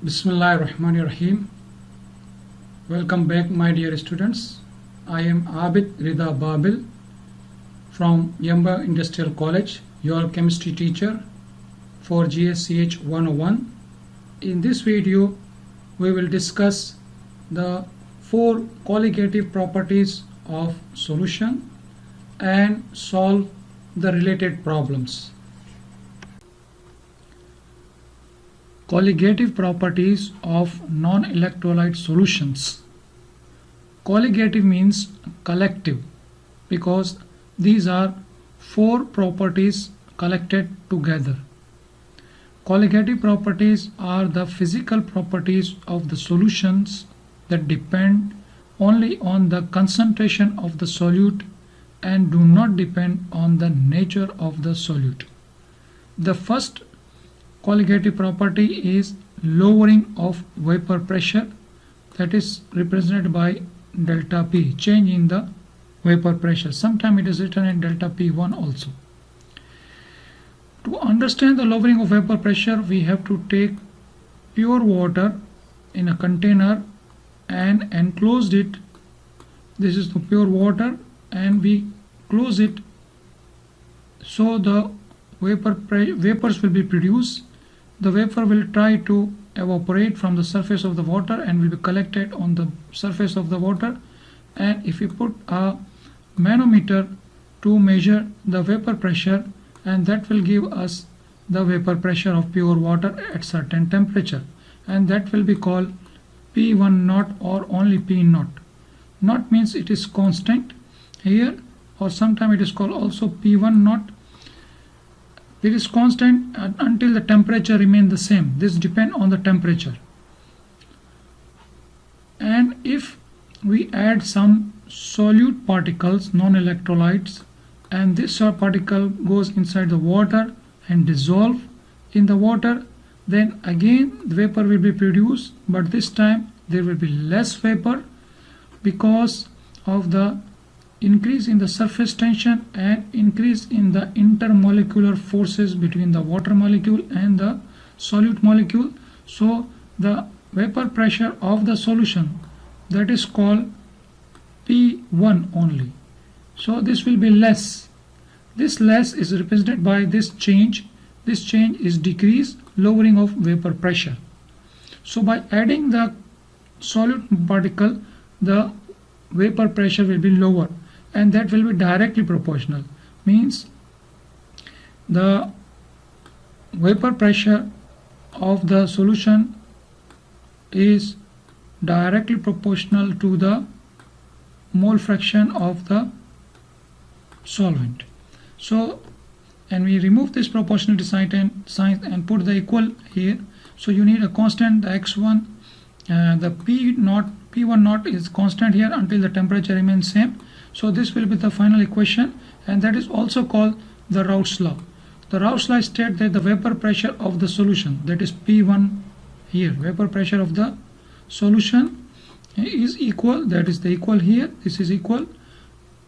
Bismillahirrahmanirrahim. Welcome back, my dear students. I am Abid Rida Babil from Yamba Industrial College, your chemistry teacher for GSCH 101. In this video, we will discuss the 4 colligative properties of solution and solve the related problems. Colligative properties of non-electrolyte solutions. Colligative means collective because these are 4 properties collected together. Colligative properties are the physical properties of the solutions that depend only on the concentration of the solute and do not depend on the nature of the solute. The first colligative property is lowering of vapor pressure, that is represented by delta P, change in the vapor pressure. Sometimes it is written in delta P1 also. To understand the lowering of vapor pressure, we have to take pure water in a container and enclose it. This is the pure water, and we close it so the vapors will be produced. The vapor will try to evaporate from the surface of the water and will be collected on the surface of the water. And if we put a manometer to measure the vapor pressure, and that will give us the vapor pressure of pure water at certain temperature, and that will be called P1 naught or only P naught. Naught means it is constant here, or sometimes it is called also P1 naught. It is constant until the temperature remains the same. This depends on the temperature. And if we add some solute particles, non-electrolytes, and this particle goes inside the water and dissolve in the water, then again the vapor will be produced, but this time there will be less vapor because of the increase in the surface tension and increase in the intermolecular forces between the water molecule and the solute molecule. So the vapor pressure of the solution, that is called P1 only. So this will be less. This less is represented by this change. This change is decrease, lowering of vapor pressure. So by adding the solute particle, the vapor pressure will be lower, and that will be directly proportional. Means the vapor pressure of the solution is directly proportional to the mole fraction of the solvent. So, and we remove this proportionality sign and put the equal here. So you need a constant, the x1, the P1 naught is constant here until the temperature remains same. So this will be the final equation, and that is also called the Raoult's law. The Raoult's law states that the vapor pressure of the solution, that is P1 here, vapor pressure of the solution is equal, that is the equal here, this is equal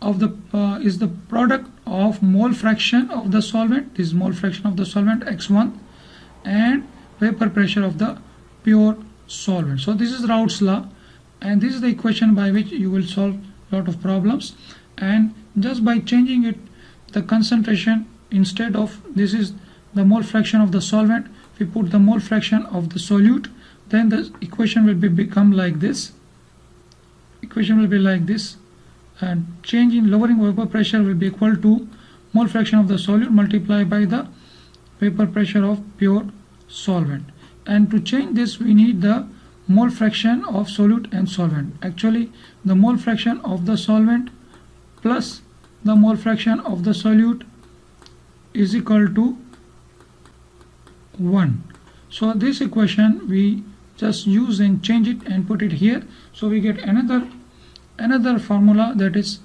of the is the product of mole fraction of the solvent, this is mole fraction of the solvent x1, and vapor pressure of the pure solvent. So this is Raoult's law, and this is the equation by which you will solve lot of problems. And just by changing it, the concentration, instead of this is the mole fraction of the solvent, we put the mole fraction of the solute, then the equation will become like this. Equation will be like this, and change in lowering vapor pressure will be equal to mole fraction of the solute multiplied by the vapor pressure of pure solvent. And to change this, we need the mole fraction of solute and solvent. Actually, the mole fraction of the solvent plus the mole fraction of the solute is equal to 1. So this equation we just use and change it and put it here. So we get another formula, that is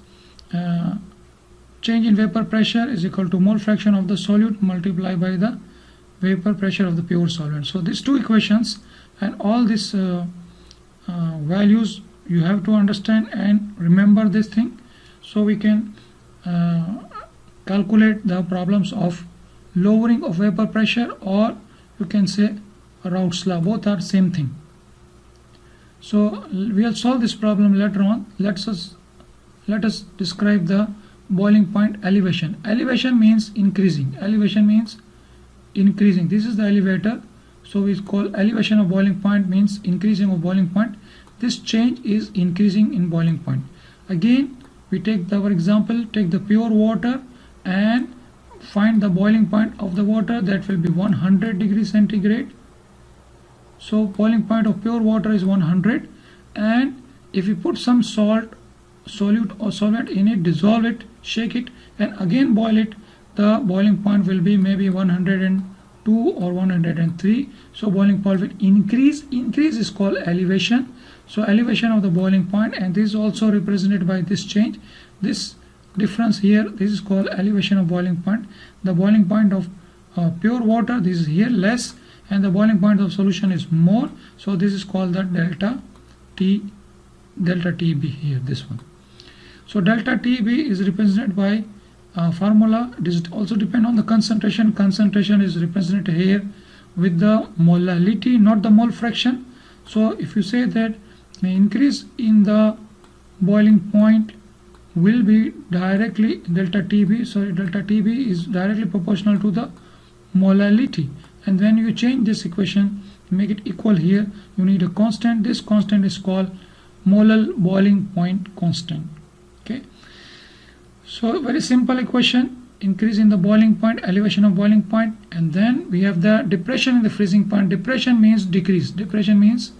change in vapor pressure is equal to mole fraction of the solute multiplied by the vapor pressure of the pure solvent. So these two equations and all these values you have to understand and remember this thing, so we can calculate the problems of lowering of vapor pressure, or you can say or Rautsla, both are same thing. So we'll solve this problem later on. Let us describe the boiling point elevation. Elevation means increasing. Elevation means increasing. This is the elevator. So we call elevation of boiling point means increasing of boiling point. This change is increasing in boiling point. Again, we take our example, take the pure water and find the boiling point of the water. That will be 100 degrees centigrade. So boiling point of pure water is 100, and if you put some salt, solute or solvent in it, dissolve it, shake it and again boil it, the boiling point will be maybe 102 or 103. So boiling point will increase. Increase is called elevation. So elevation of the boiling point, and this is also represented by this change, this difference here. This is called elevation of boiling point. The boiling point of pure water, this is here less, and the boiling point of solution is more. So this is called the delta TB here, this one. So delta TB is represented by formula. This also depend on the concentration. Concentration is represented here with the molality, not the mole fraction. So if you say that the increase in the boiling point will be directly delta TB, so delta TB is directly proportional to the molality. And when you change this equation, make it equal here, you need a constant. This constant is called molal boiling point constant. Okay, so very simple equation, increase in the boiling point, elevation of boiling point, and then we have the depression in the freezing point. Depression means decrease. Depression means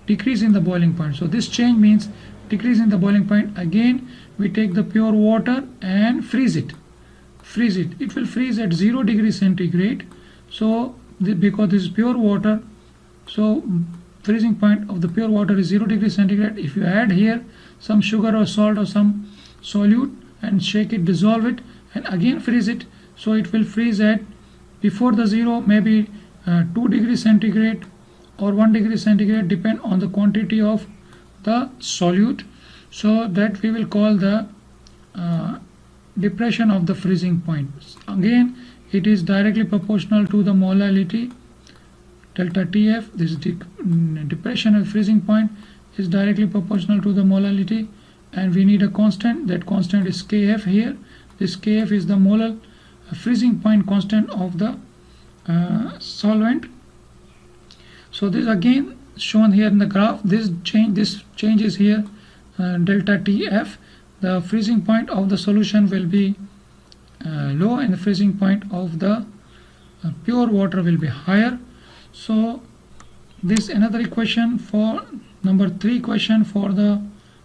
decrease in the boiling point. So this change means decrease in the boiling point. Again, we take the pure water and freeze it. Freeze it. It will freeze at 0 degrees centigrade. So because this is pure water, so freezing point of the pure water is 0 degrees centigrade. If you add here some sugar or salt or some solute and shake it, dissolve it, and again freeze it, so it will freeze at before the 0, maybe 2 degrees centigrade or 1 degree centigrade, depend on the quantity of the solute. So that we will call the depression of the freezing point. Again, it is directly proportional to the molality, delta TF. This depression of freezing point is directly proportional to the molality, and we need a constant. That constant is Kf here. This Kf is the molar freezing point constant of the solvent. So this again shown here in the graph. This change is here delta TF. The freezing point of the solution will be low, and the freezing point of the pure water will be higher. So this another equation for number 3 question for the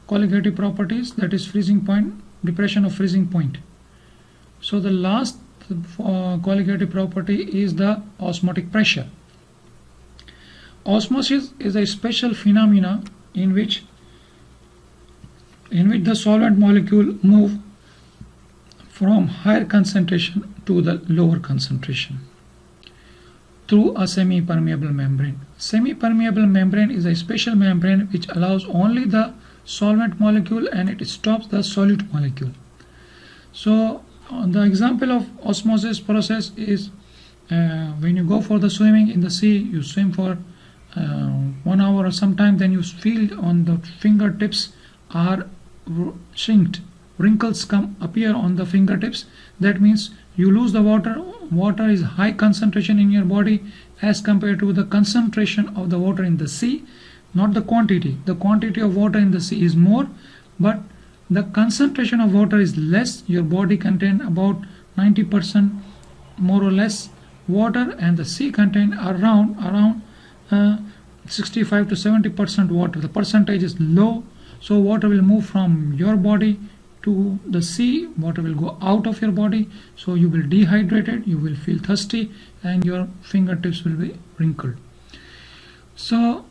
colligative properties, that is freezing point, depression of freezing point. So the last colligative property is the osmotic pressure. Osmosis is a special phenomena in which the solvent molecule move from higher concentration to the lower concentration through a semi-permeable membrane. Semi-permeable membrane is a special membrane which allows only the solvent molecule and it stops the solute molecule. So the example of osmosis process is when you go for the swimming in the sea, you swim for 1 hour or sometime, then you feel on the fingertips are shrinked, wrinkles appear on the fingertips. That means you lose the water. Water is high concentration in your body as compared to the concentration of the water in the sea, not the quantity. The quantity of water in the sea is more, but the concentration of water is less. Your body contains about 90% more or less water, and the sea contains around 65 to 70% water. The percentage is low, so water will move from your body to the sea. Water will go out of your body, so you will dehydrated, you will feel thirsty, and your fingertips will be wrinkled. So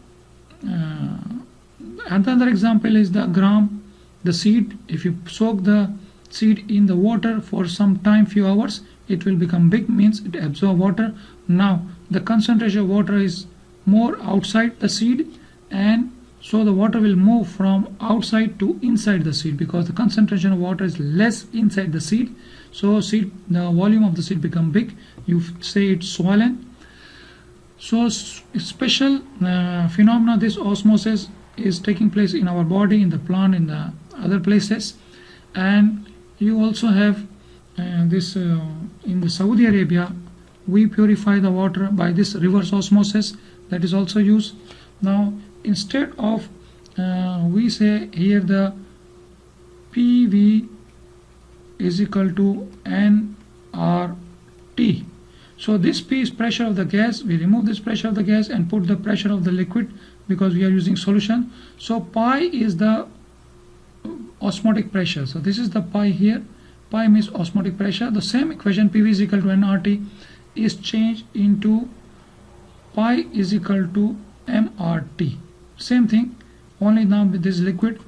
another example is the gram, the seed. If you soak the seed in the water for some time, few hours, it will become big, means it absorbs water. Now the concentration of water is more outside the seed, and so the water will move from outside to inside the seed because the concentration of water is less inside the seed. So the volume of the seed become big. You say it's swollen. So special phenomena, this osmosis is taking place in our body, in the plant, in the other places. And you also have this in the Saudi Arabia, we purify the water by this reverse osmosis, that is also used. Now instead of we say here the PV is equal to nRT. So this P is pressure of the gas. We remove this pressure of the gas and put the pressure of the liquid because we are using solution. So pi is the osmotic pressure. So this is the pi here. Pi means osmotic pressure. The same equation PV is equal to nRT is changed into pi is equal to mRT. Same thing, only now with this liquid.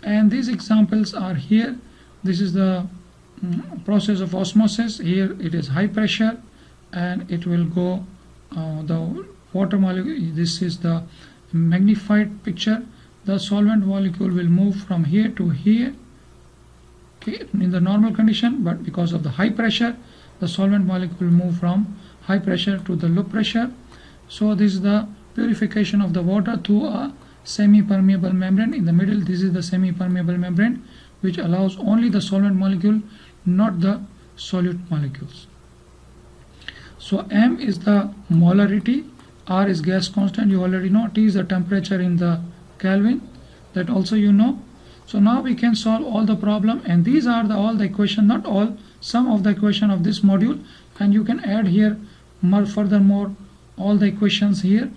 And these examples are here. This is the process of osmosis. Here it is high pressure and it will go the water molecule. This is the magnified picture. The solvent molecule will move from here to here, okay, in the normal condition, but because of the high pressure the solvent molecule will move from high pressure to the low pressure. So this is the purification of the water through a semi-permeable membrane. In the middle, this is the semi-permeable membrane which allows only the solvent molecule, not the solute molecules. So M is the molarity, R is gas constant, you already know, T is the temperature in the Kelvin, that also you know. So now we can solve all the problem, and these are all the equation, not all, some of the equation of this module, and you can add here furthermore all the equations here.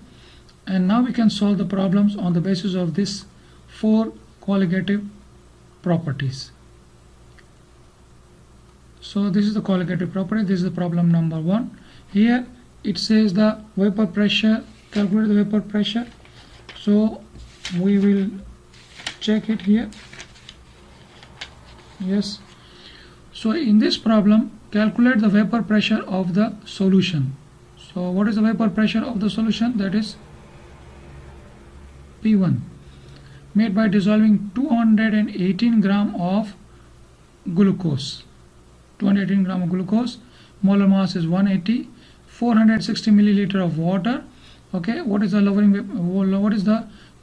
And now we can solve the problems on the basis of this 4 colligative properties. So this is the colligative property. This is the problem number 1. Here it says the vapor pressure, calculate the vapor pressure. So we will check it here. Yes. So in this problem, calculate the vapor pressure of the solution. So what is the vapor pressure of the solution? That is P1, made by dissolving 218 gram of glucose. 218 gram of glucose, molar mass is 180, 460 milliliter of water. Okay, what is the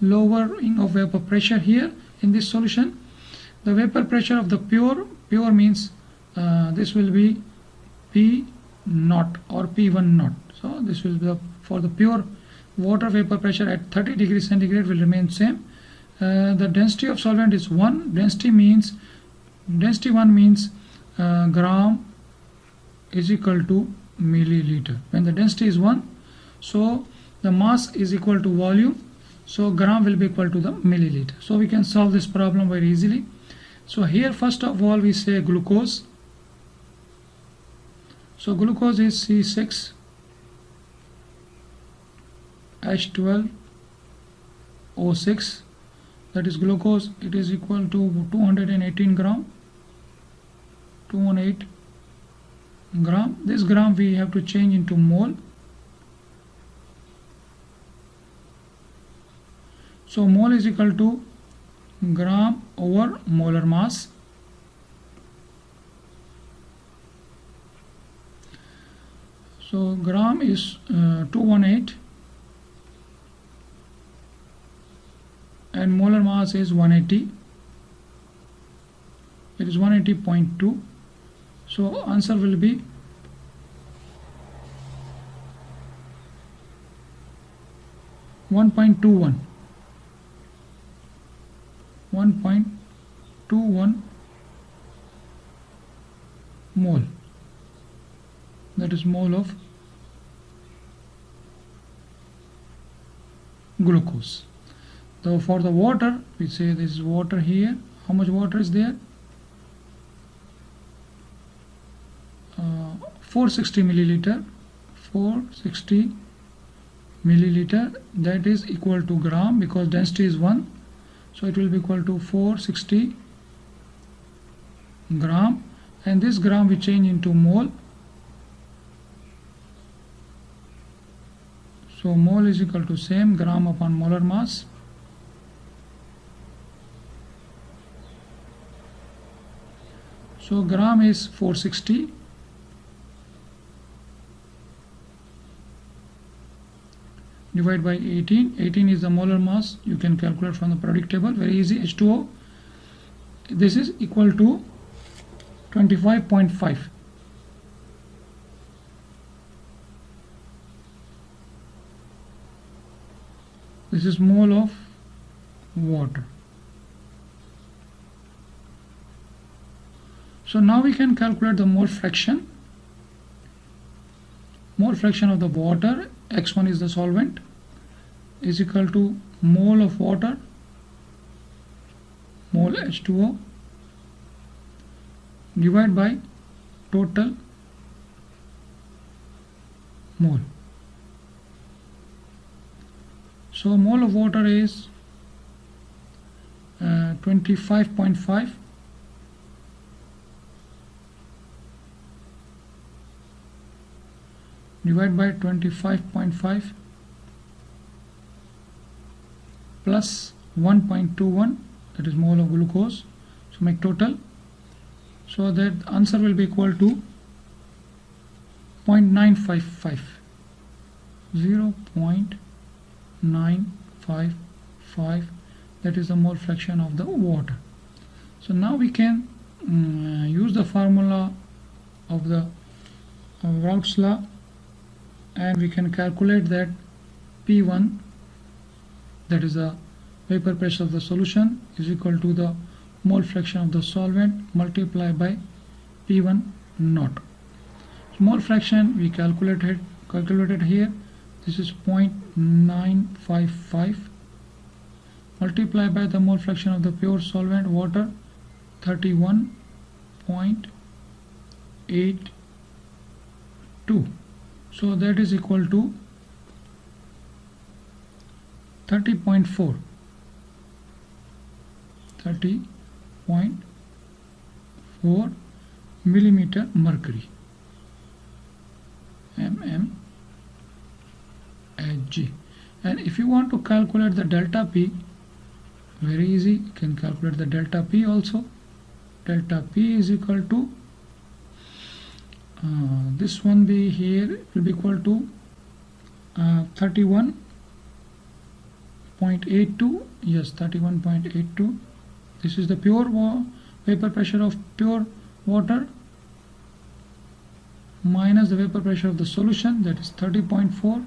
lowering of vapor pressure here in this solution? The vapor pressure of the pure means this will be P naught or P1 naught. So this will be for the pure water. Vapor pressure at 30 degrees centigrade will remain same. The density of solvent is 1. Density 1 means gram is equal to milliliter. When the density is 1, so the mass is equal to volume, so gram will be equal to the milliliter. So we can solve this problem very easily. So here first of all we say glucose. So glucose is C6H12O6, that is glucose. It is equal to 218 gram. 218 gram. This gram we have to change into mole. So mole is equal to gram over molar mass. So gram is 218 and molar mass is 180. It is 180.2. So answer will be 1.21. 1.21 mole. That is mole of glucose. So for the water, we say this is water here. How much water is there? 460 milliliter. 460 milliliter. That is equal to gram because density is 1. So it will be equal to 460 gram, and this gram we change into mole. So mole is equal to same gram upon molar mass. So gram is 460 divide by 18. 18 is the molar mass. You can calculate from the periodic table, very easy. H2O, this is equal to 25.5. This is mole of water. So now we can calculate the mole fraction. Mole fraction of the water, x1 is the solvent, is equal to mole of water, mole H2O, divide by total mole. So mole of water is 25.5 divide by 25.5 plus 1.21, that is mole of glucose. So make total. So that answer will be equal to 0.955. 0.955, that is the mole fraction of the water. So now we can use the formula of the Raoult's law, and we can calculate that P1, that is the vapor pressure of the solution, is equal to the mole fraction of the solvent multiplied by P1 naught. So mole fraction we calculated here. This is 0.955 multiplied by the mole fraction of the pure solvent water, 31.82. So that is equal to 30.4 millimeter mercury, mmHg. And if you want to calculate the delta P, very easy, you can calculate the delta P also. Delta P is equal to this one be here, it will be equal to 31.82. yes, 31.82. This is the pure vapor pressure of pure water minus the vapor pressure of the solution, that is 30.4,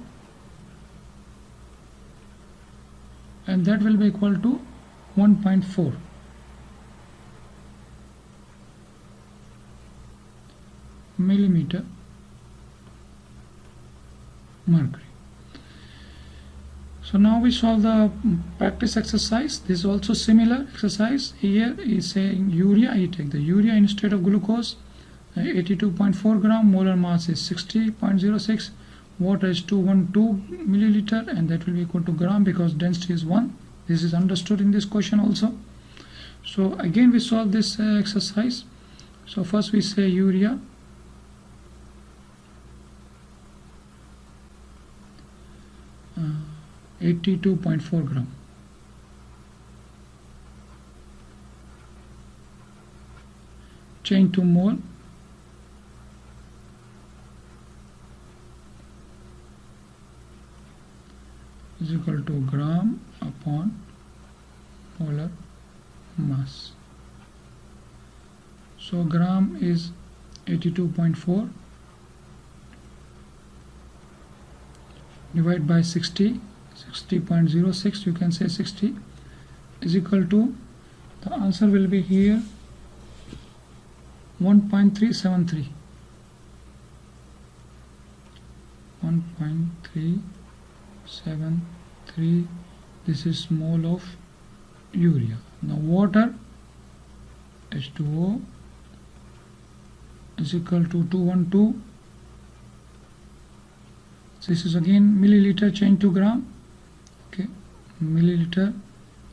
and that will be equal to 1.4 millimeter mercury. So now we solve the practice exercise. This is also similar exercise. Here is saying urea. You take the urea instead of glucose. 82.4 gram, molar mass is 60.06, water is 212 milliliter, and that will be equal to gram because density is 1. This is understood in this question also. So again we solve this exercise. So first we say urea, uh, 82.4 gram. Change to mole. Is equal to gram upon molar mass. So gram is 82.4 divided by 60.06, you can say 60, is equal to, the answer will be here 1.373. 1.373, this is mole of urea. Now water H2O is equal to 212. This is again milliliter, change to gram. Okay, milliliter,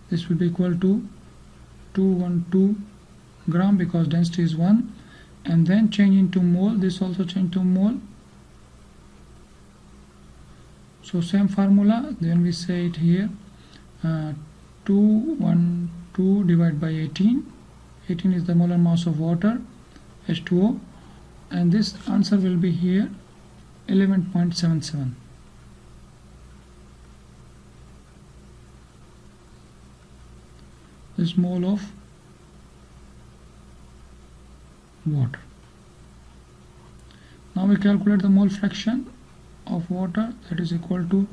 this will be equal to 212 gram because density is 1, and then change into mole. This also change to mole. So same formula, then we say it here, 212 divided by 18. 18 is the molar mass of water, H2O, and this answer will be here 11.77. is mole of water. Now we calculate the mole fraction of water, that is equal to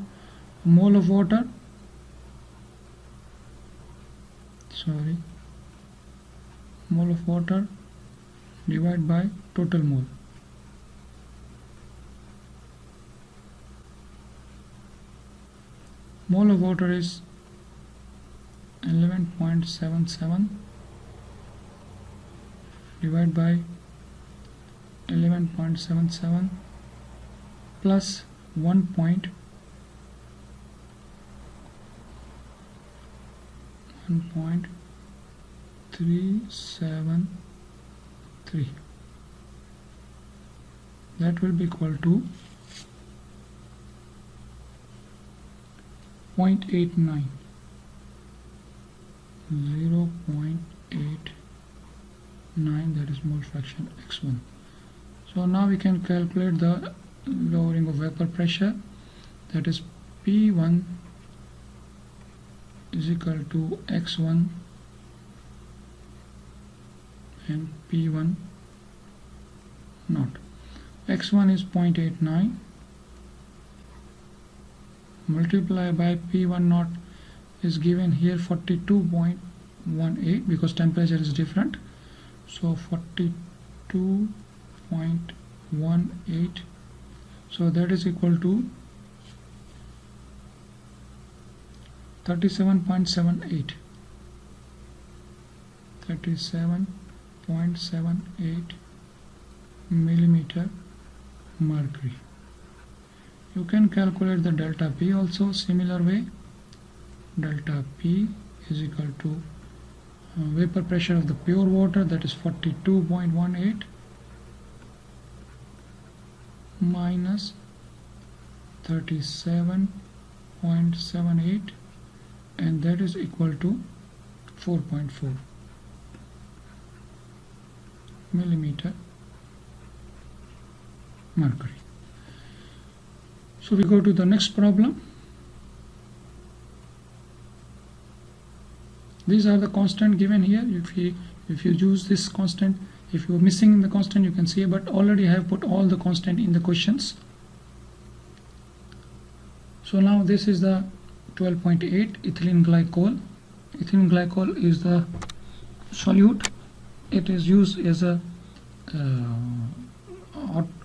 mole of water, mole of water divided by total mole. Mole of water is 11.77 divided by 11.77 plus 1.373, that will be equal to 0.89, 0.89, that is mole fraction x1. So now we can calculate the lowering of vapor pressure, that is P1 is equal to x1 and P1 naught. X1 is 0.89 multiplied by P1 naught is given here 42.18 because temperature is different, so 42.18, so that is equal to 37.78, 37.78 millimeter mercury. You can calculate the delta P also similar way. Delta P is equal to vapor pressure of the pure water, that is 42.18 minus 37.78, and that is equal to 4.4 millimeter mercury. So we go to the next problem. These are the constant given here. If you use this constant, if you are missing in the constant, you can see, but already I have put all the constant in the questions. So now this is the 12.8 ethylene glycol. Ethylene glycol is the solute. It is used as a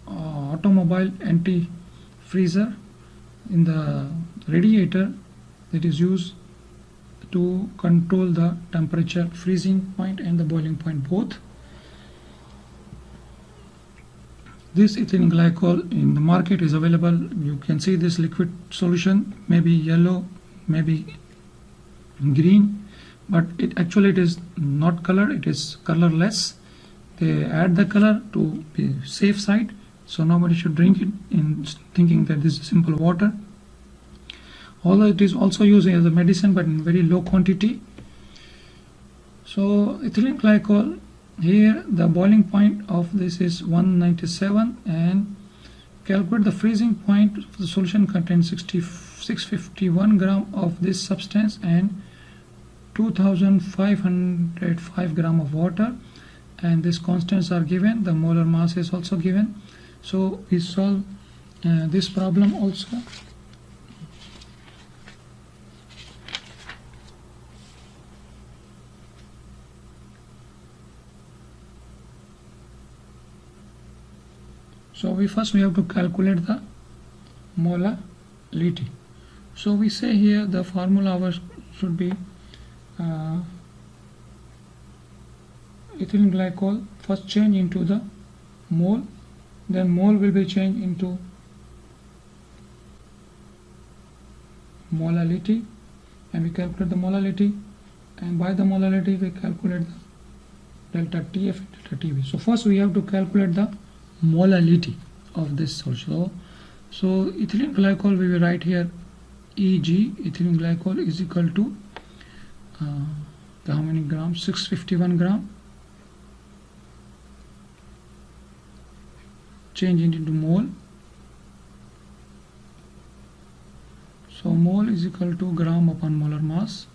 automobile anti-freezer in the radiator, that is used to control the temperature, freezing point and the boiling point both. This ethylene glycol in the market is available. You can see this liquid solution, maybe yellow, maybe green, but it is not colored, it is colorless. They add the color to be safe side, so nobody should drink it in thinking that this is simple water. Although it is also used as a medicine, but in very low quantity. So ethylene glycol, here the boiling point of this is 197, and calculate the freezing point of the solution contains 651 gram of this substance and 2505 gram of water, and these constants are given, the molar mass is also given. So we solve this problem also. So we have to calculate the molality. So we say here the formula ours should be ethylene glycol first change into the mole, then mole will be changed into molality, and we calculate the molality, and by the molality we calculate the delta TF and delta TB. So first we have to calculate the molality of this solution. So ethylene glycol we will write here Eg, ethylene glycol is equal to how many grams? 651 gram change it into mole. So mole is equal to gram upon molar mass.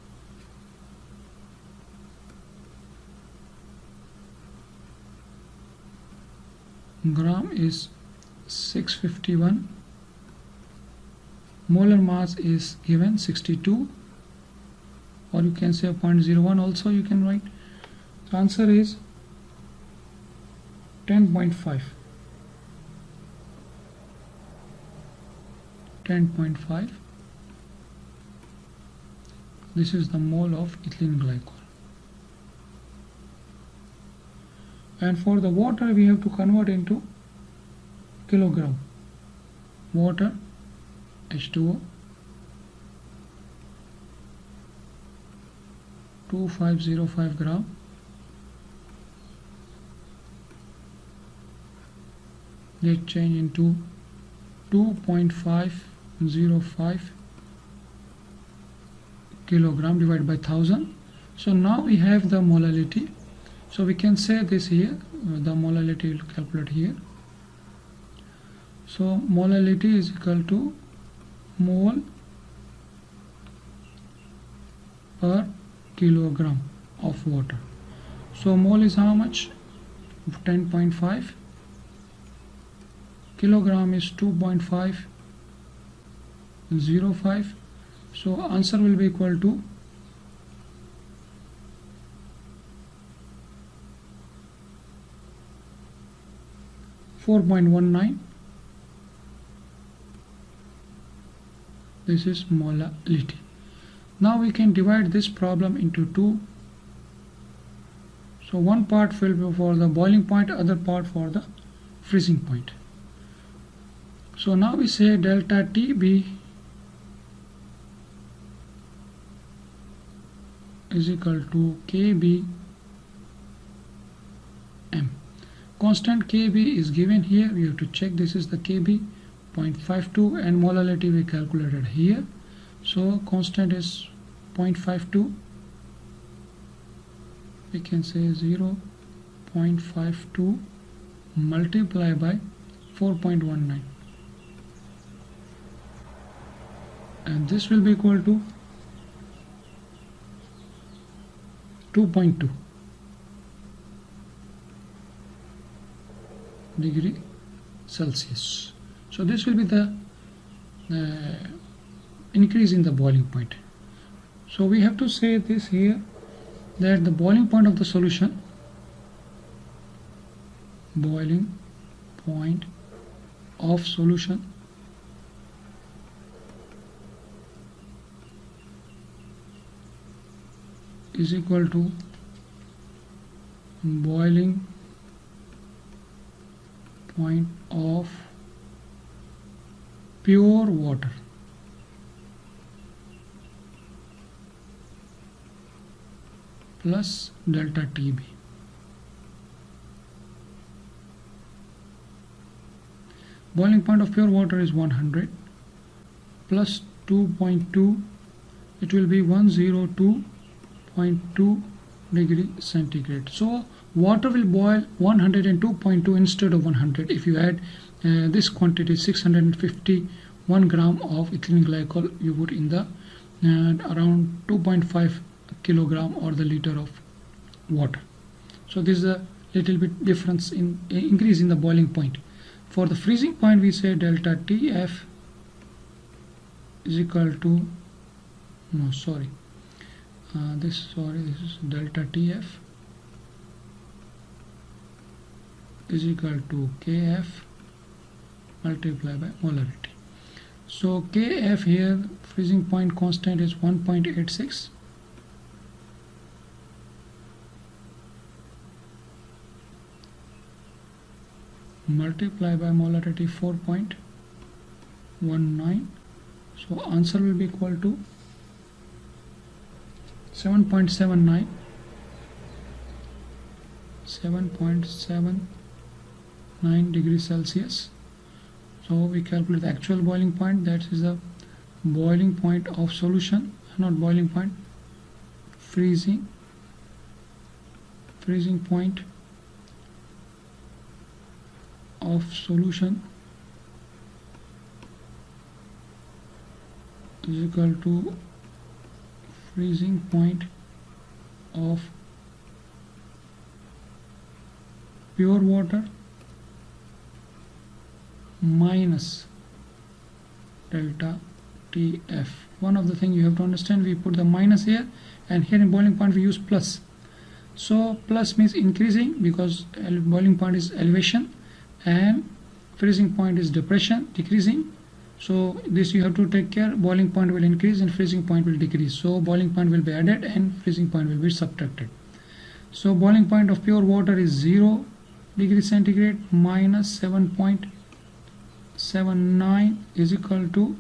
gram is 651. Molar mass is given 62, or you can say 0.01 also you can write. So answer is 10.5. 10.5. This is the mole of ethylene glycol. And for the water we have to convert into kilogram. Water, H2O, 2505 gram. Let's change into 2.505 kilogram divided by 1000. So now we have the molality. So we can say this here, the molality will calculate here. So molality is equal to mole per kilogram of water. So mole is how much? 10.5. Kilogram is 2.505. So answer will be equal to 4.19. This is molality. Now we can divide this problem into two. So one part will be for the boiling point, other part for the freezing point. So now we say delta TB is equal to KB M. Constant KB is given here. We have to check this is the KB 0.52 and molality we calculated here. So constant is 0.52. We can say 0.52 multiplied by 4.19, and this will be equal to 2.2 degree Celsius. So this will be the increase in the boiling point. So we have to say this here, that the boiling point of the solution, boiling point of solution is equal to boiling point of pure water plus delta TB. Boiling point of pure water is 100 plus 2.2, it will be 102.2 degree centigrade. So water will boil 102.2 instead of 100 if you add this quantity 651 gram of ethylene glycol you put in the around 2.5 kilogram or the liter of water. So this is a little bit difference in increase in the boiling point. For the freezing point we say delta TF is equal to this is delta TF is equal to KF multiplied by molarity. So KF here, freezing point constant is 1.86, multiplied by molarity 4.19. So answer will be equal to 7.79 degrees Celsius. So we calculate the actual boiling point, that is the boiling point of solution, not boiling point, freezing point of solution is equal to freezing point of pure water minus delta TF. One of the things you have to understand, we put the minus here, and here in boiling point we use plus. So plus means increasing, because boiling point is elevation and freezing point is depression, decreasing. So this you have to take care. Boiling point will increase and freezing point will decrease. So boiling point will be added and freezing point will be subtracted. So boiling point of pure water is 0 degrees centigrade minus 7.79 is equal to,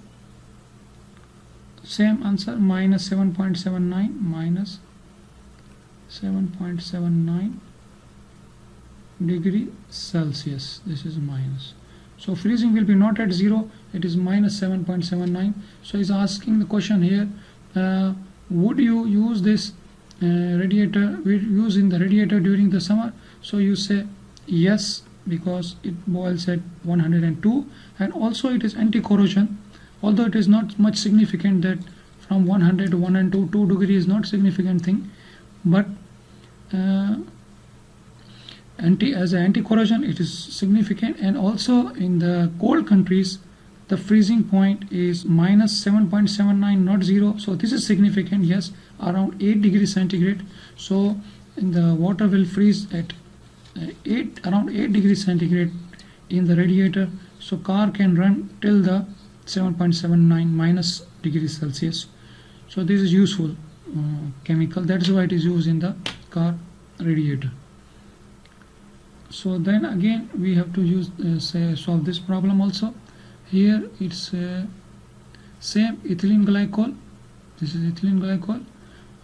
same answer, minus 7.79 minus 7.79 degree Celsius. This is minus. So freezing will be not at 0, it is minus 7.79. So he's asking the question here, would you use this radiator, will use in the radiator during the summer? So you say yes, because it boils at 102, and also it is anti-corrosion, although it is not much significant that from 100 to 102 2 degrees is not significant thing, but as an anti-corrosion it is significant. And also in the cold countries the freezing point is minus 7.79, not 0. So this is significant, yes, around 8 degrees centigrade. So the water will freeze at around 8 degrees centigrade in the radiator. So car can run till the 7.79 minus degrees Celsius. So this is useful chemical, that's why it is used in the car radiator. So then again we have to use solve this problem also. Here it's same ethylene glycol. This is ethylene glycol,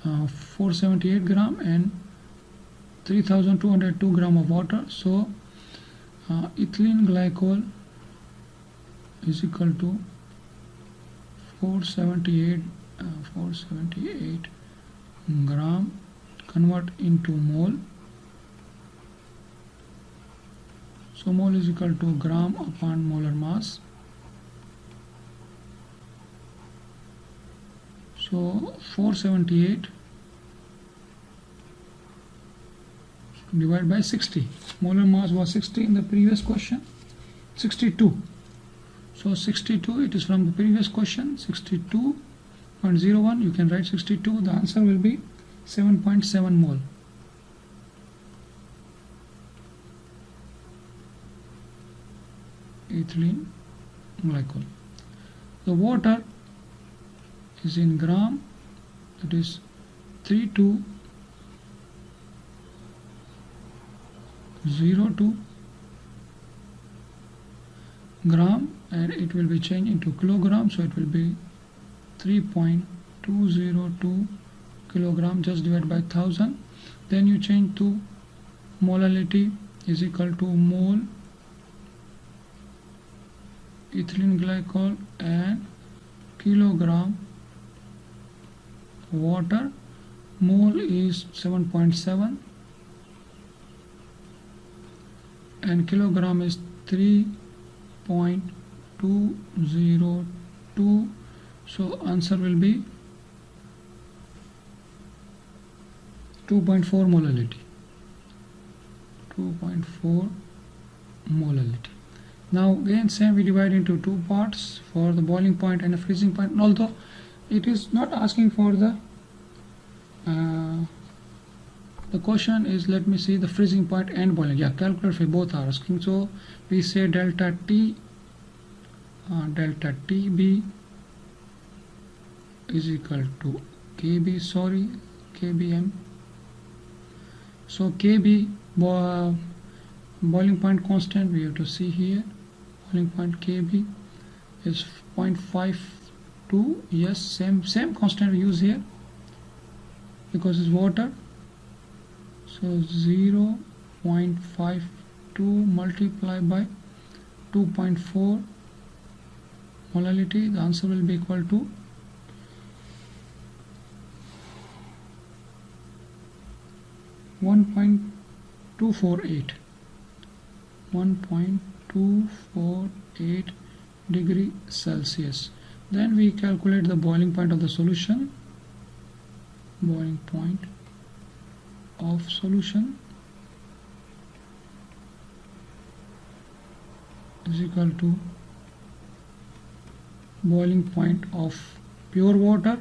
478 gram and 3202 gram of water. So ethylene glycol is equal to 478 gram, convert into mole. So mole is equal to gram upon molar mass. So 478 divided by 60. Molar mass was 60 in the previous question. 62. So 62, it is from the previous question. 62.01. You can write 62. The answer will be 7.7 mole. Ethylene glycol. The water is in gram, it is 3202 gram, and it will be changed into kilogram, so it will be 3.202 kilogram, just divided by 1000. Then you change to molality is equal to mole ethylene glycol and kilogram water. Mole is 7.7 and kilogram is 3.202. So answer will be 2.4 molality. 2.4 molality. Now again same, we divide into two parts for the boiling point and the freezing point. Although it is not asking for the question is, let me see, the freezing point and boiling. Yeah, calculate for both are asking. So we say delta T, delta TB is equal to KB, sorry, KBM. So KB, boiling point constant, we have to see here. Boiling point KB is 0.52. Yes, same constant we use here because it's water. So 0.52 multiplied by 2.4 molality. The answer will be equal to 1.248. 1.248 degree Celsius. Then we calculate the boiling point of the solution. Boiling point of solution is equal to boiling point of pure water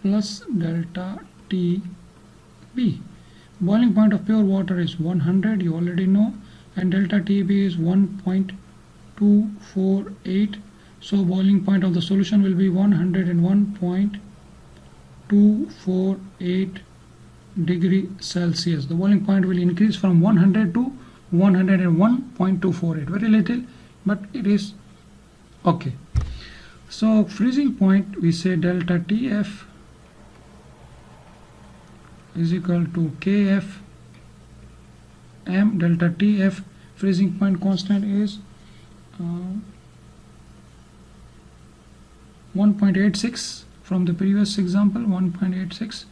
plus delta TB. Boiling point of pure water is 100, you already know, and delta TB is 1.248. So boiling point of the solution will be 101.248 degree Celsius. The boiling point will increase from 100 to 101.248. Very little, but it is okay. So freezing point, we say delta TF is equal to KF M. Delta TF freezing point constant is 1.86 from the previous example. 1.86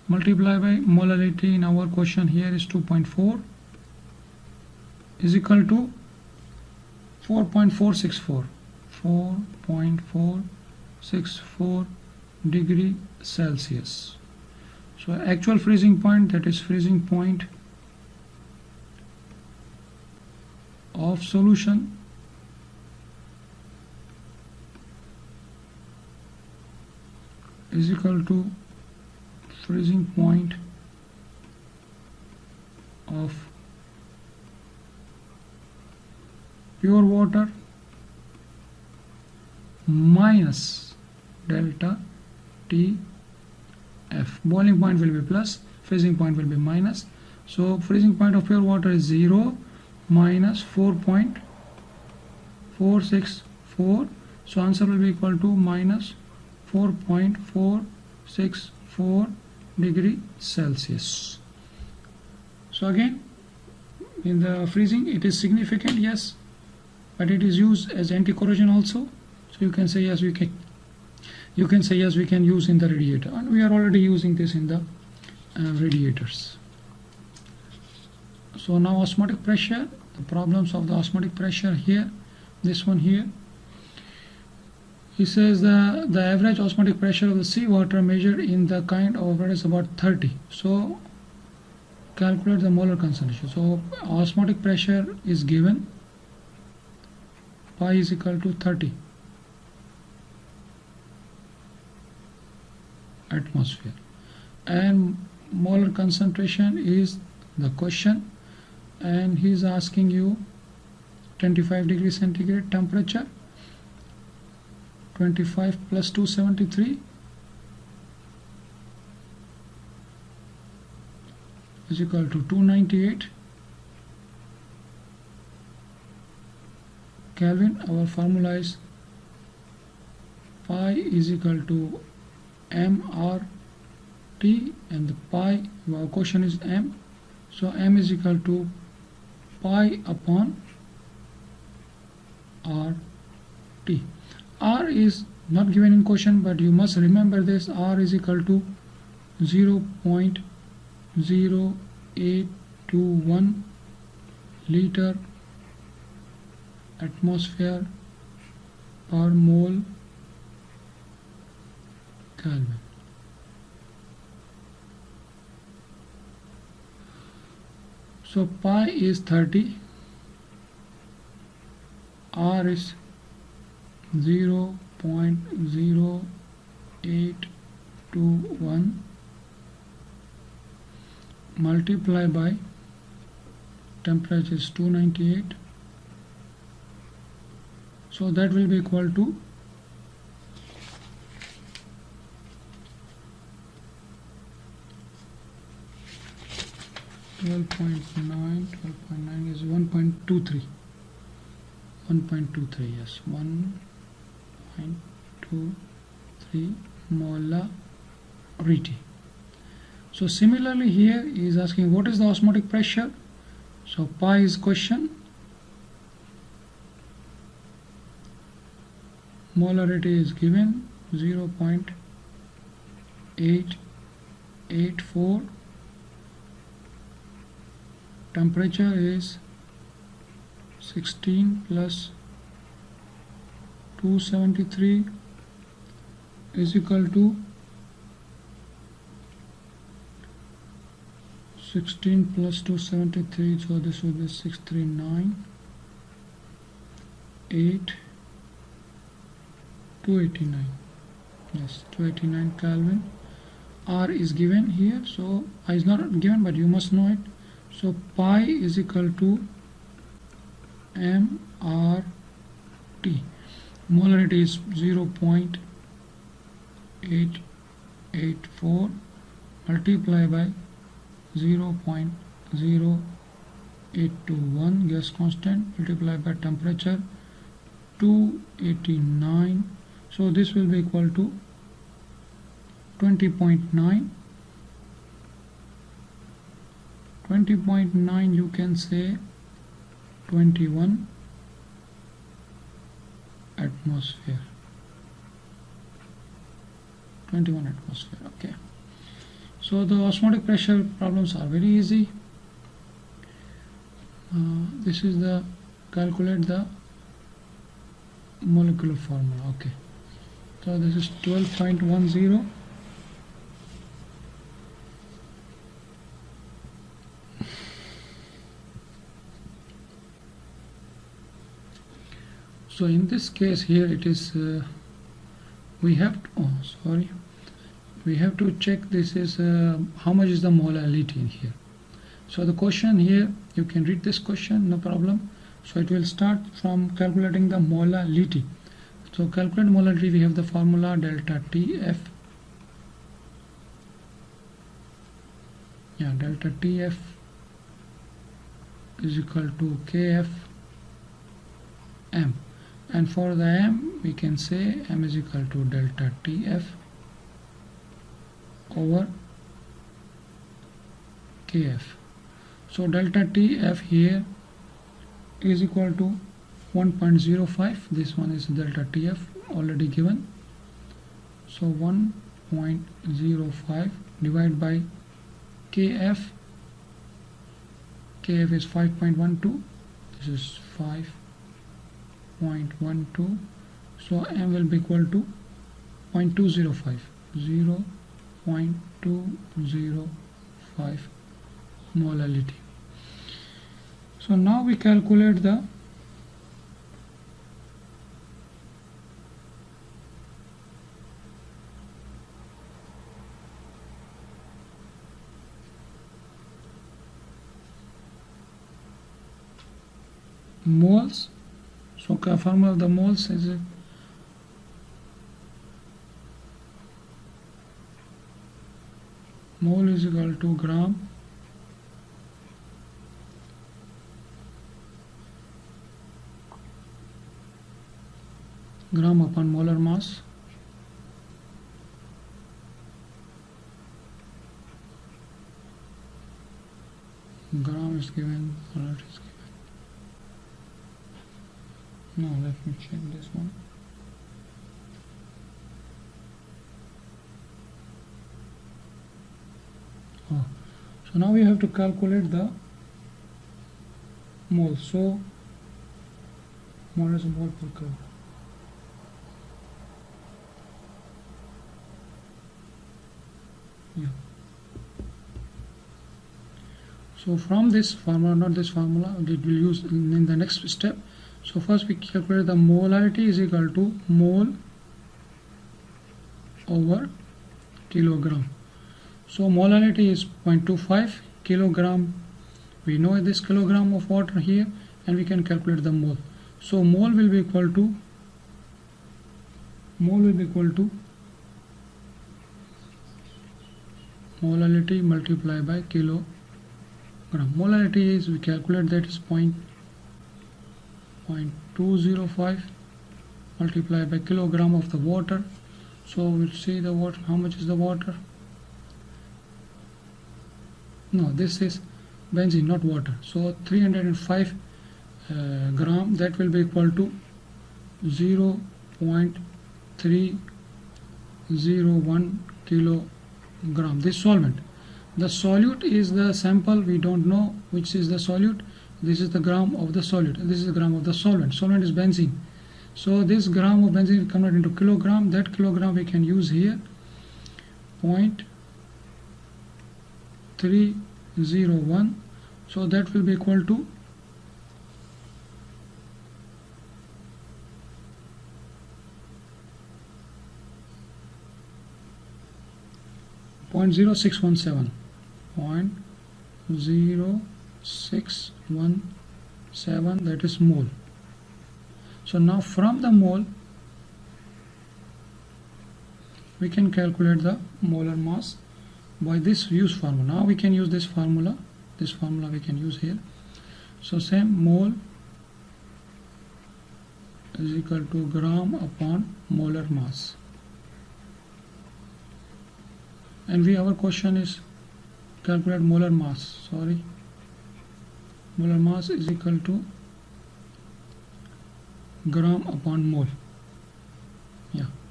multiplied by molarity in our question here is 2.4 is equal to 4.464 4.464 degree Celsius. So actual freezing point, that is freezing point of solution, is equal to freezing point of pure water minus delta TF. Boiling point will be plus, freezing point will be minus. So freezing point of pure water is 0 minus 4.464. So answer will be equal to minus 4.464 degree Celsius. So again, in the freezing it is significant, yes, but it is used as anti-corrosion also. So you can say yes, we can. You can say yes, we can use in the radiator, and we are already using this in the radiators. So now osmotic pressure, the problems of the osmotic pressure here, this one here. He says the average osmotic pressure of the seawater measured in the kind of water is about 30. So calculate the molar concentration. So osmotic pressure is given, pi is equal to 30 atmosphere, and molar concentration is the question, and he is asking you 25 degrees centigrade temperature, 25 plus 273 is equal to 298 Kelvin. Our formula is pi is equal to mRT, and the pi, our question is m, so m is equal to pi upon RT. R is not given in question, but you must remember this. R is equal to 0.0821 liter atmosphere per mole Kelvin. So pi is 30, R is 0.0821 multiply by temperature is 298, so that will be equal to 12.9 is 1.23, yes, 1.23 molarity. So similarly here he is asking what is the osmotic pressure. So pi is question, molarity is given 0.884, temperature is 16 plus 273 is equal to 16 plus 273, so this will be 639, 8, 289. Yes, 289 Kelvin. R is given here, so I is not given, but you must know it. So pi is equal to mRT. Molarity is 0.884 multiplied by 0.0821 gas constant multiplied by temperature 289. So this will be equal to 20.9. 20.9, you can say 21 atmosphere. 21 atmosphere. Okay. So the osmotic pressure problems are very easy. This is the calculate the molecular formula. Okay. So this is 12.10. So in this case here it is we have to, we have to check this is how much is the molality in here. So the question here, you can read this question, no problem. So it will start from calculating the molality. So calculate molality, we have the formula delta TF. Yeah, delta TF is equal to KF M. And for the M, we can say M is equal to delta TF over KF. So delta TF here is equal to 1.05. This one is delta TF already given. So 1.05 divided by KF. KF is 5.12. This is 5.12. So M will be equal to 0.205. 0.205 molality. So now we calculate the moles. So formula of the moles is mole is equal to gram upon molar mass. Gram is given, molar is given. Now let me check this one. So now we have to calculate the mole. So mole is mole per curve. Yeah. So from this formula, not this formula, it will use in the next step. So first we calculate the molarity is equal to mole over kilogram. So molarity is 0.25 kilogram. We know this kilogram of water here, and we can calculate the mole. So mole will be equal to molality multiplied by kilogram. Molality is, we calculate that is 0.205 multiplied by kilogram of the water. So we'll see the water, how much is the water. No, this is benzene, not water. So 305 gram, that will be equal to 0.301 kilogram. This solvent. The solute is the sample. We don't know which is the solute. This is the gram of the solute. This is the gram of the solvent. Solvent is benzene. So this gram of benzene will convert into kilogram. That kilogram we can use here. 0.301 0.01, so that will be equal to 0.0617, 0.0617, that is mole. So now from the mole we can calculate the molar mass by this use formula. Now we can use this formula we can use here. So same, mole is equal to gram upon molar mass, and our question is calculate molar mass. Molar mass is equal to gram upon mole.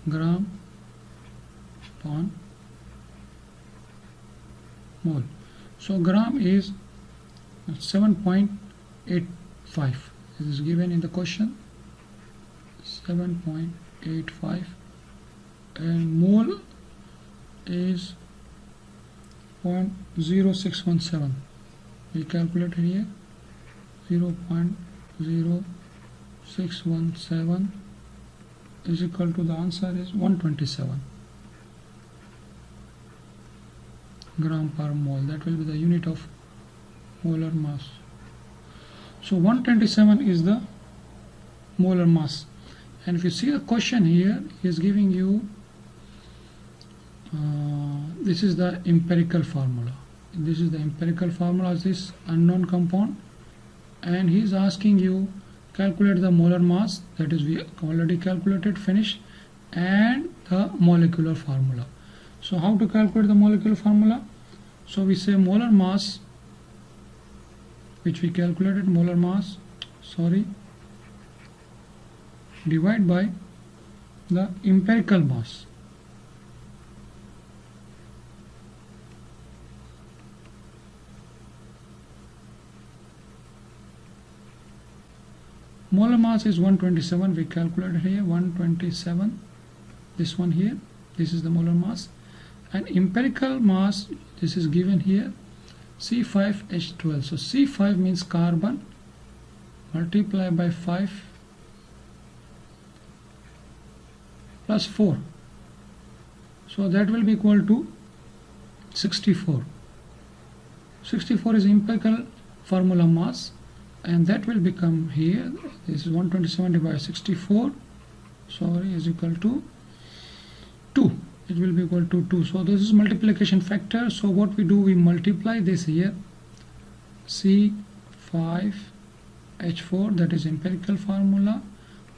Gram upon mole. So gram is 7.85. This is given in the question, 7.85, and mole is 0.0617. We calculate here 0.0617 is equal to, the answer is 127 gram per mole. That will be the unit of molar mass. So 127 is the molar mass. And if you see the question here, he is giving you this is the empirical formula. This is the empirical formula of this unknown compound, and he is asking you calculate the molar mass, that is we already calculated, finished, and the molecular formula. So how to calculate the molecular formula? So we say molar mass, which we calculated, molar mass, divide by the empirical mass. Molar mass is 127, we calculated here 127, this one here, this is the molar mass, and empirical mass, this is given here, C5H12. So C5 means carbon, multiply by 5 plus 4, so that will be equal to 64. 64 is empirical formula mass, and that will become here, this is 127 divided by 64, is equal to 2. It will be equal to 2. So this is multiplication factor. So what we do, we multiply this here, C5H4, that is empirical formula,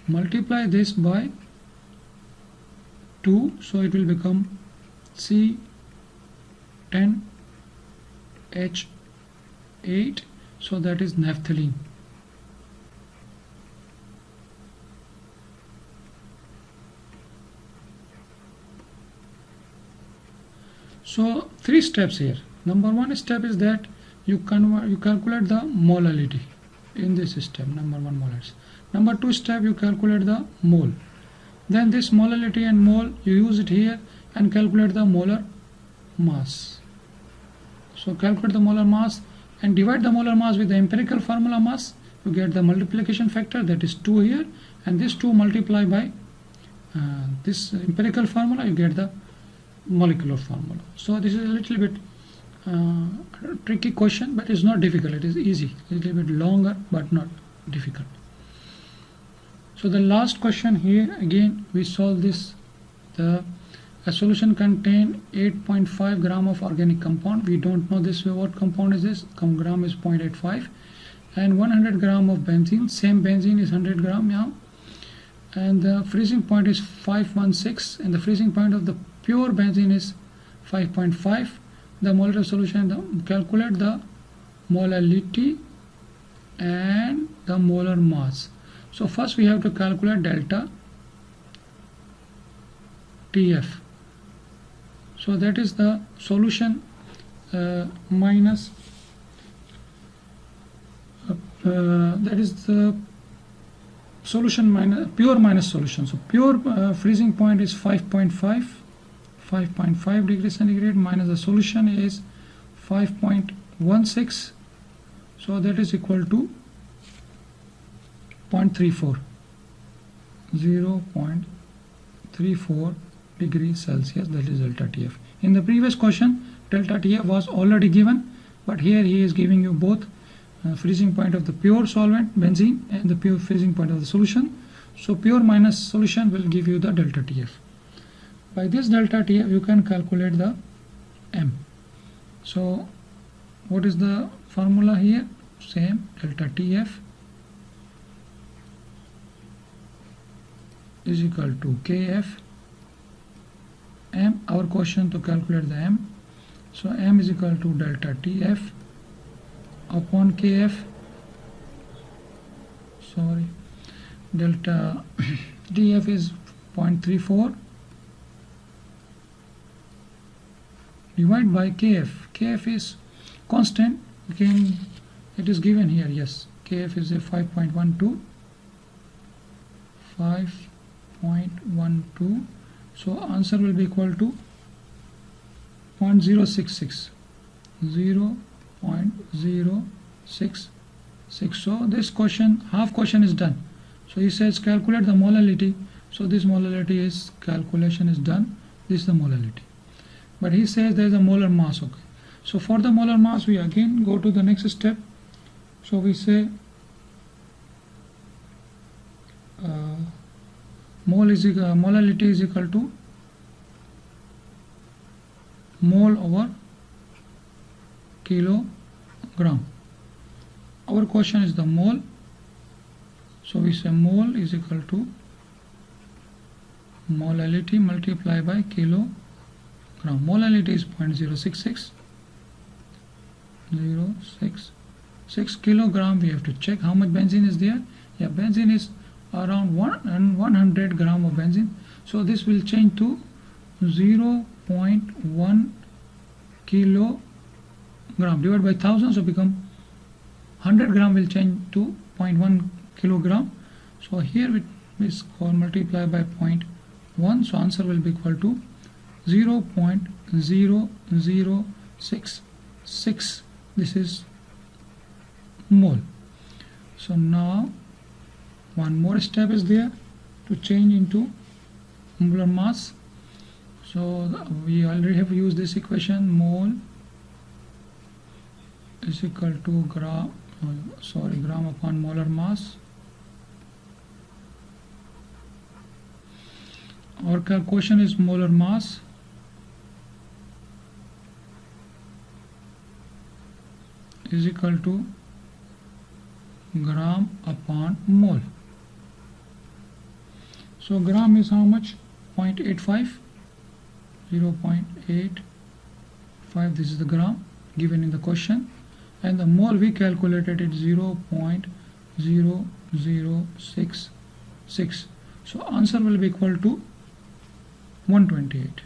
multiply this by 2, so it will become C10H8, so that is naphthalene. So 3 steps here. Number 1 step is that you calculate the molality in this system, number 1 molarity. Number 2 step, you calculate the mole. Then this molality and mole, you use it here and calculate the molar mass. So calculate the molar mass and divide the molar mass with the empirical formula mass. You get the multiplication factor, that is 2 here, and this 2 multiply by this empirical formula, you get the molecular formula. So this is a little bit tricky question, but it's not difficult, it is easy, a little bit longer but not difficult. So the last question here, again we solve this. A solution contain 8.5 gram of organic compound. We don't know this, what compound is this, gram is 0.85, and 100 gram of benzene, same benzene is 100 gram now, and the freezing point is 516, and the freezing point of the pure benzene is 5.5. The molar solution, calculate the molality and the molar mass. So first we have to calculate delta TF. So that is the solution minus that is the solution minus pure minus solution. So pure freezing point is 5.5 degrees centigrade minus the solution is 5.5 0.16, so that is equal to 0.34, 0.34 degrees Celsius, that is delta TF. In the previous question, delta TF was already given, but here he is giving you both freezing point of the pure solvent, benzene, and the pure freezing point of the solution. So pure minus solution will give you the delta TF. By this delta TF, you can calculate the M. So what is the formula here? Same, delta TF is equal to KF M. Our question to calculate the M. So M is equal to delta TF upon KF. Sorry, delta TF is 0.34 divided by KF. KF is constant. Again, it is given here. Yes, KF is a 5.12. 5.12. So answer will be equal to 0.066. 0.066. So this question, half question is done. So he says calculate the molality. So this molality is calculation is done. This is the molality. But he says there is a molar mass. Okay. So for the molar mass, we again go to the next step. So we say molality is equal to mole over kilogram. Our question is the mole. So we say mole is equal to molality multiplied by kilogram. Molality is 0.066. 0.066 kilogram. We have to check how much benzene is there. Yeah, benzene is around 100 gram of benzene. So this will change to 0.1 kilogram divided by 1000. So become 100 gram will change to 0.1 kilogram. So here it is called multiply by 0.1. So answer will be equal to 0.0066. This is mole. So now one more step is there to change into molar mass. So we already have used this equation. Mole is equal to gram upon molar mass. Our question is molar mass is equal to gram upon mole. So gram is how much? 0.85. 0.85. This is the gram given in the question, and the mole we calculated it 0.0066. So answer will be equal to 128.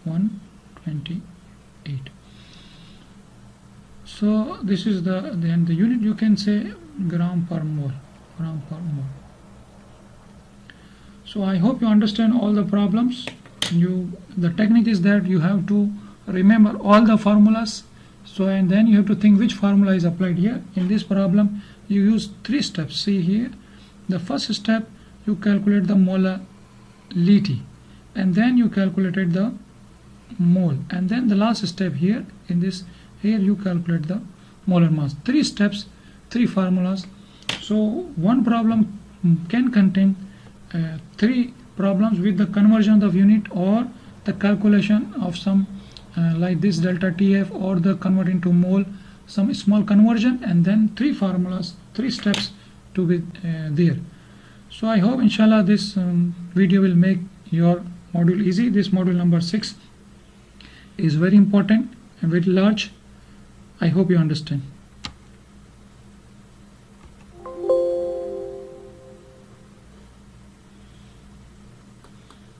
128. So this is the unit. You can say gram per mole. Gram per mole. So I hope you understand all the problems. The technique is that you have to remember all the formulas. So and then you have to think which formula is applied here. In this problem, you use 3 steps. See here, the first step you calculate the molality, and then you calculated the mole, and then the last step here in this here you calculate the molar mass. 3 steps, 3 formulas. So one problem can contain 3 problems with the conversion of unit or the calculation of some like this delta TF or the convert into mole, some small conversion, and then 3 formulas, 3 steps to be there. So I hope inshallah this video will make your module easy. This module number 6 is very important and very large. I hope you understand.